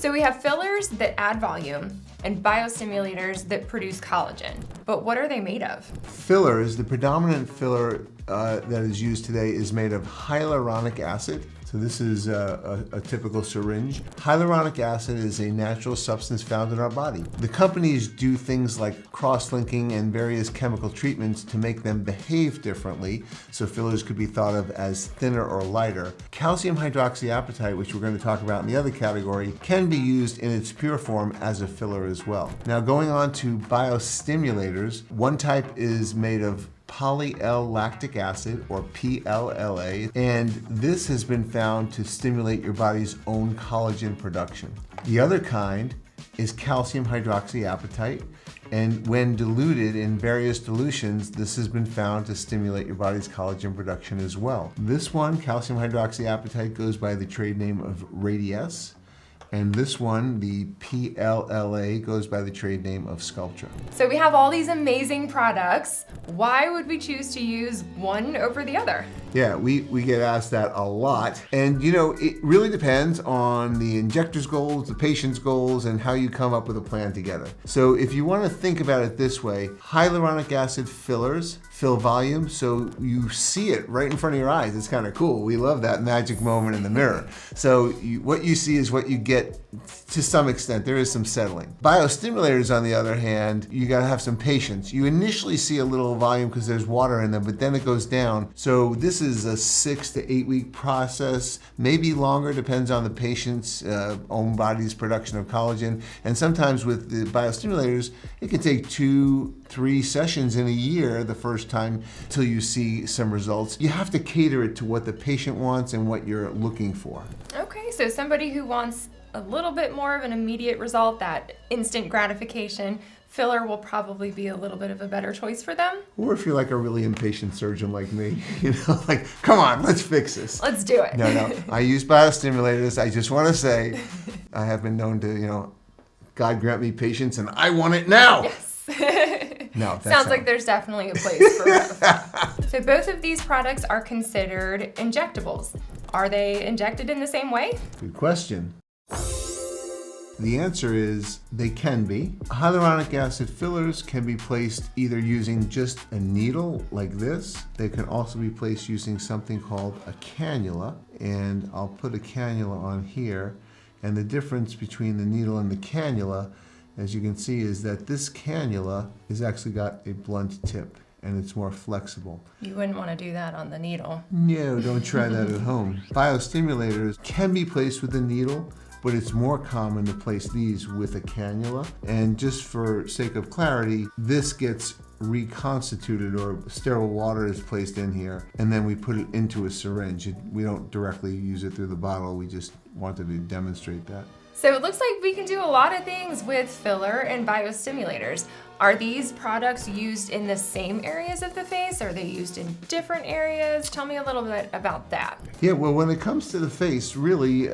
So we have fillers that add volume and biostimulators that produce collagen. But what are they made of? Fillers, the predominant filler that is used today is made of hyaluronic acid. So this is a typical syringe. Hyaluronic acid is a natural substance found in our body. The companies do things like cross-linking and various chemical treatments to make them behave differently, so fillers could be thought of as thinner or lighter. Calcium hydroxyapatite, which we're going to talk about in the other category, can be used in its pure form as a filler as well. Now going on to biostimulators, one type is made of poly-L-lactic acid, or PLLA, and this has been found to stimulate your body's own collagen production. The other kind is calcium hydroxyapatite, and when diluted in various dilutions, this has been found to stimulate your body's collagen production as well. This one, calcium hydroxyapatite, goes by the trade name of Radiesse. And this one, the PLLA, goes by the trade name of Sculptra. So we have all these amazing products. Why would we choose to use one over the other? Yeah, we get asked that a lot. And you know, it really depends on the injector's goals, the patient's goals, and how you come up with a plan together. So if you want to think about it this way, hyaluronic acid fillers fill volume, so you see it right in front of your eyes. It's kind of cool. We love that magic moment in the mirror. So what you see is what you get to some extent. There is some settling. Biostimulators, on the other hand, you gotta have some patience. You initially see a little volume because there's water in them, but then it goes down. So this is a 6 to 8 week process, maybe longer, depends on the patient's own body's production of collagen. And sometimes with the biostimulators, it can take 2-3 sessions in a year the first time till you see some results. You have to cater it to what the patient wants and what you're looking for. Okay, so somebody who wants a little bit more of an immediate result, that instant gratification, filler will probably be a little bit of a better choice for them. Or if you're like a really impatient surgeon like me, you know, like, come on, let's fix this. Let's do it. No, I use biostimulators. I just want to say, I have been known to, you know, God grant me patience and I want it now. Yes. No, Sounds like there's definitely a place for both. So both of these products are considered injectables. Are they injected in the same way? Good question. The answer is they can be. Hyaluronic acid fillers can be placed either using just a needle like this. They can also be placed using something called a cannula, and I'll put a cannula on here. And the difference between the needle and the cannula, as you can see, is that this cannula has actually got a blunt tip and it's more flexible. You wouldn't want to do that on the needle. No, don't try that at home. Biostimulators can be placed with a needle, but it's more common to place these with a cannula. And just for sake of clarity, this gets reconstituted, or sterile water is placed in here, and then we put it into a syringe. We don't directly use it through the bottle, we just wanted to demonstrate that. So it looks like we can do a lot of things with filler and biostimulators. Are these products used in the same areas of the face? Are they used in different areas? Tell me a little bit about that. Yeah, well, when it comes to the face, really,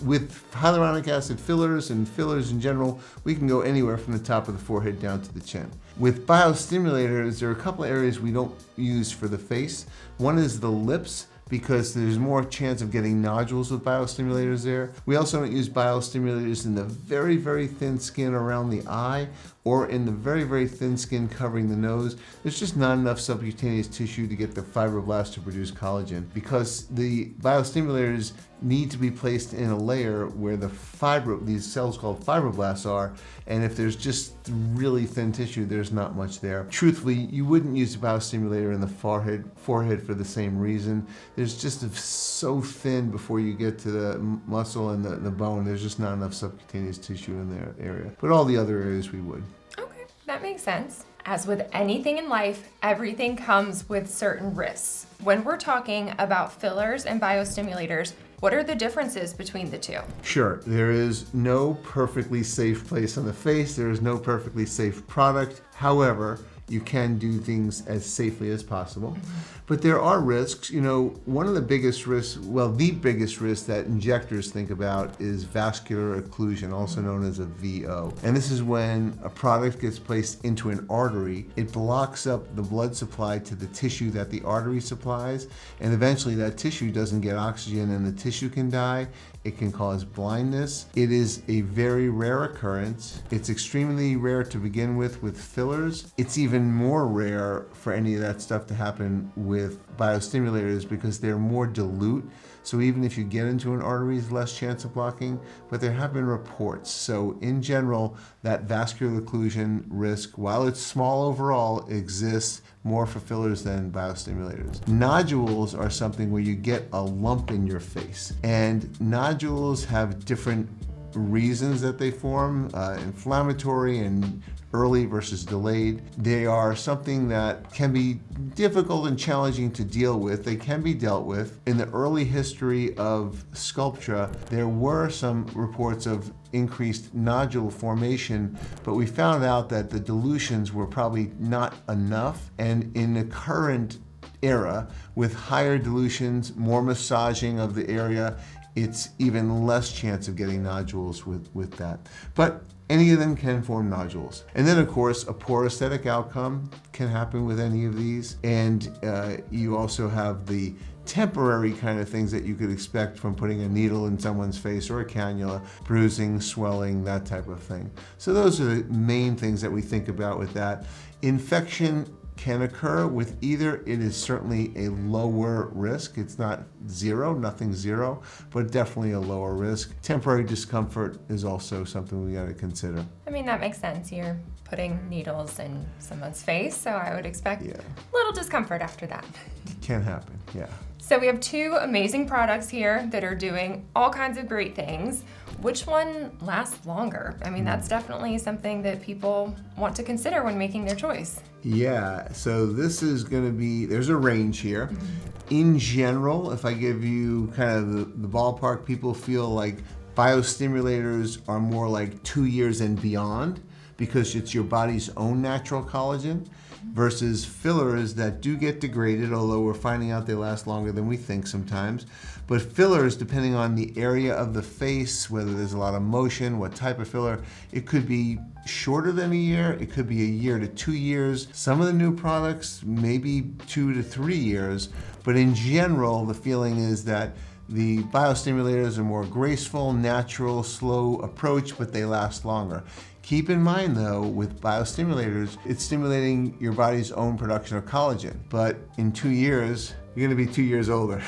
with hyaluronic acid fillers and fillers in general, we can go anywhere from the top of the forehead down to the chin. With biostimulators, there are a couple of areas we don't use for the face. One is the lips, because there's more chance of getting nodules with biostimulators there. We also don't use biostimulators in the very, very thin skin around the eye or in the very, very thin skin covering the nose. There's just not enough subcutaneous tissue to get the fibroblasts to produce collagen, because the biostimulators need to be placed in a layer where these cells called fibroblasts are, and if there's just really thin tissue, there's not much there. Truthfully, you wouldn't use a biostimulator in the forehead for the same reason. There's just so thin before you get to the muscle and the bone, there's just not enough subcutaneous tissue in that area. But all the other areas we would. Okay, that makes sense. As with anything in life, everything comes with certain risks. When we're talking about fillers and biostimulators, what are the differences between the two? Sure, there is no perfectly safe place on the face. There is no perfectly safe product. However, you can do things as safely as possible. But there are risks. You know, one of the biggest risks, well, the biggest risk that injectors think about is vascular occlusion, also known as a VO. And this is when a product gets placed into an artery, it blocks up the blood supply to the tissue that the artery supplies, and eventually that tissue doesn't get oxygen and the tissue can die. It can cause blindness. It is a very rare occurrence. It's extremely rare to begin with fillers. It's even more rare for any of that stuff to happen with biostimulators because they're more dilute. So even if you get into an artery, there's less chance of blocking, but there have been reports. So in general, that vascular occlusion risk, while it's small overall, exists more for fillers than biostimulators. Nodules are something where you get a lump in your face, and nodules have different reasons that they form, inflammatory and early versus delayed. They are something that can be difficult and challenging to deal with. They can be dealt with. In the early history of Sculptra, there were some reports of increased nodule formation, but we found out that the dilutions were probably not enough. And in the current era, with higher dilutions, more massaging of the area, it's even less chance of getting nodules with that. But any of them can form nodules. And then of course, a poor aesthetic outcome can happen with any of these. And you also have the temporary kind of things that you could expect from putting a needle in someone's face or a cannula, bruising, swelling, that type of thing. So those are the main things that we think about with that. Infection can occur with either. It is certainly a lower risk. It's not zero, nothing zero, but definitely a lower risk. Temporary discomfort is also something we got to consider. I mean, that makes sense. You're putting needles in someone's face, so I would expect a little discomfort after that. Can happen, yeah. So we have two amazing products here that are doing all kinds of great things. Which one lasts longer? I mean, that's definitely something that people want to consider when making their choice. Yeah, so this is going to be, there's a range here. In general, if I give you kind of the ballpark, people feel like biostimulators are more like 2 years and beyond because it's your body's own natural collagen, versus fillers that do get degraded, although we're finding out they last longer than we think sometimes. But fillers, depending on the area of the face, whether there's a lot of motion, what type of filler, it could be shorter than a year, it could be a year to 2 years. Some of the new products, maybe 2 to 3 years, but in general, the feeling is that the biostimulators are more graceful, natural, slow approach, but they last longer. Keep in mind though, with biostimulators, it's stimulating your body's own production of collagen. But in 2 years, you're gonna be 2 years older.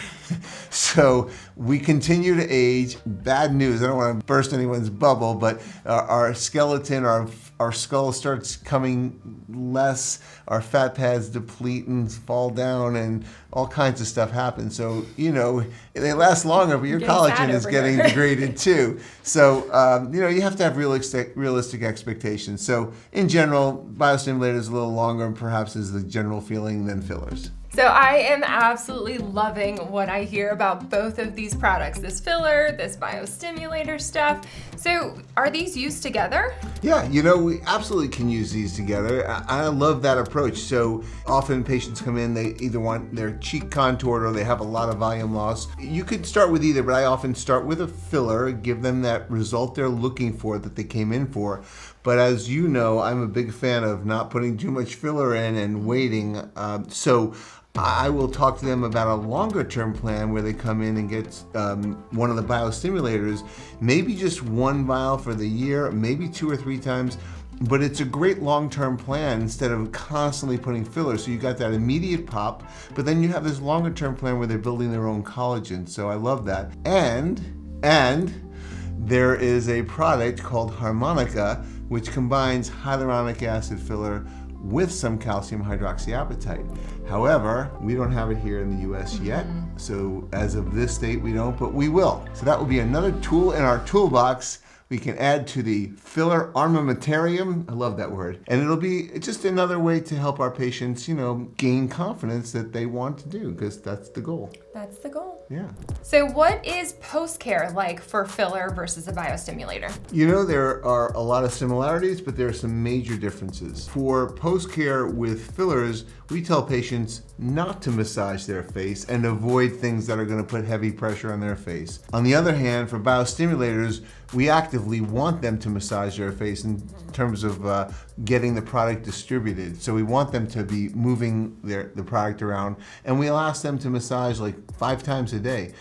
So we continue to age. Bad news, I don't wanna burst anyone's bubble, but our skeleton, our skull starts coming less, our fat pads deplete and fall down, and all kinds of stuff happens. So, you know, they last longer, but your collagen is getting degraded too. So, you know, you have to have realistic expectations. So in general, biostimulators a little longer perhaps is the general feeling than fillers. So I am absolutely loving what I hear about both of these products, this filler, this biostimulator stuff. So are these used together? Yeah, you know, we absolutely can use these together. I love that approach. So often patients come in, they either want their cheek contoured or they have a lot of volume loss. You could start with either, but I often start with a filler, give them that result they're looking for, that they came in for. But as you know, I'm a big fan of not putting too much filler in and waiting. So I will talk to them about a longer term plan where they come in and get one of the biostimulators, maybe just one vial for the year, maybe 2 or 3 times. But it's a great long-term plan instead of constantly putting fillers. So you got that immediate pop, but then you have this longer-term plan where they're building their own collagen. So I love that. And there is a product called Harmonica, which combines hyaluronic acid filler with some calcium hydroxyapatite. However, we don't have it here in the US yet. So as of this date, we don't, but we will. So that will be another tool in our toolbox we can add to the filler armamentarium. I love that word. And it'll be just another way to help our patients, you know, gain confidence that they want to do, because that's the goal. That's the goal. Yeah. So what is post-care like for filler versus a biostimulator? You know, there are a lot of similarities, but there are some major differences. For post-care with fillers, we tell patients not to massage their face and avoid things that are going to put heavy pressure on their face. On the other hand, for biostimulators, we actively want them to massage their face in terms of getting the product distributed. So we want them to be moving the product around, and we'll ask them to massage like 5 times a day.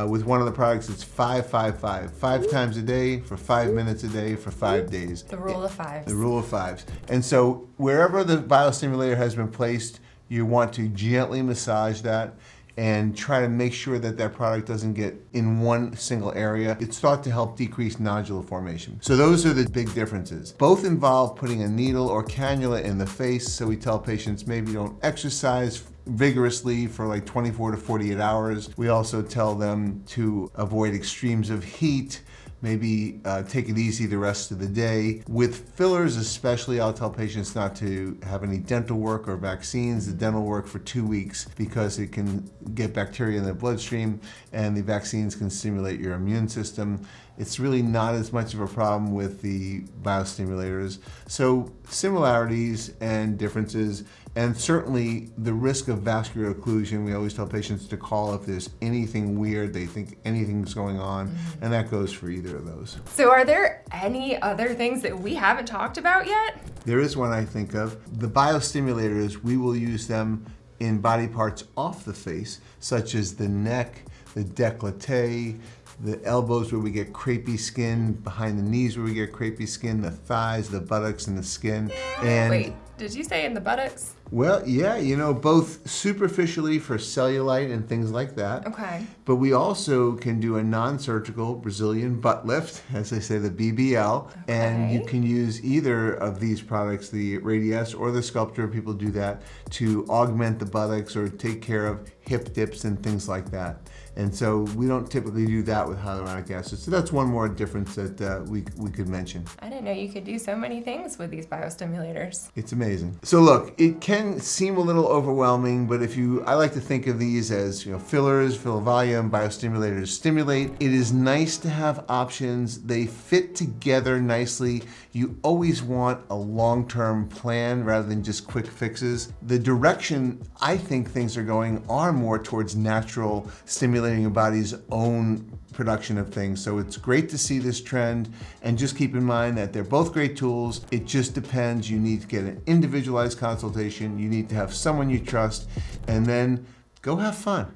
With one of the products, it's 5-5-5. 5 times a day for 5 minutes a day for 5 days. The rule of fives. The rule of fives. And so wherever the biostimulator has been placed, you want to gently massage that and try to make sure that that product doesn't get in one single area. It's thought to help decrease nodular formation. So those are the big differences. Both involve putting a needle or cannula in the face, so we tell patients maybe don't exercise vigorously for like 24 to 48 hours. We also tell them to avoid extremes of heat, maybe take it easy the rest of the day. With fillers especially, I'll tell patients not to have any dental work or vaccines. The dental work for 2 weeks because it can get bacteria in the bloodstream and the vaccines can stimulate your immune system. It's really not as much of a problem with the biostimulators. So similarities and differences, and certainly the risk of vascular occlusion. We always tell patients to call if there's anything weird, they think anything's going on, and that goes for either of those. So are there any other things that we haven't talked about yet? There is one I think of. The biostimulators, we will use them in body parts off the face, such as the neck, the décolleté, the elbows where we get crepey skin, behind the knees where we get crepey skin, the thighs, the buttocks, and the skin. And Wait, did you say in the buttocks? well, yeah, you know, both superficially for cellulite and things like that. Okay. But we also can do a non-surgical Brazilian butt lift, as they say, the BBL. And you Okay. can use either of these products, the Radius or the Sculptor, people do that, to augment the buttocks or take care of hip dips and things like that. And so we don't typically do that with hyaluronic acid. So that's one more difference that we could mention. I didn't know you could do so many things with these biostimulators. It's amazing. So look, it can seem a little overwhelming, but I like to think of these as, you know, fillers, fill volume, biostimulators stimulate. It is nice to have options. They fit together nicely. You always want a long-term plan rather than just quick fixes. The direction I think things are going are more towards natural stimulating your body's own production of things. So it's great to see this trend, and just keep in mind that they're both great tools. It just depends. You need to get an individualized consultation. You need to have someone you trust, and then go have fun.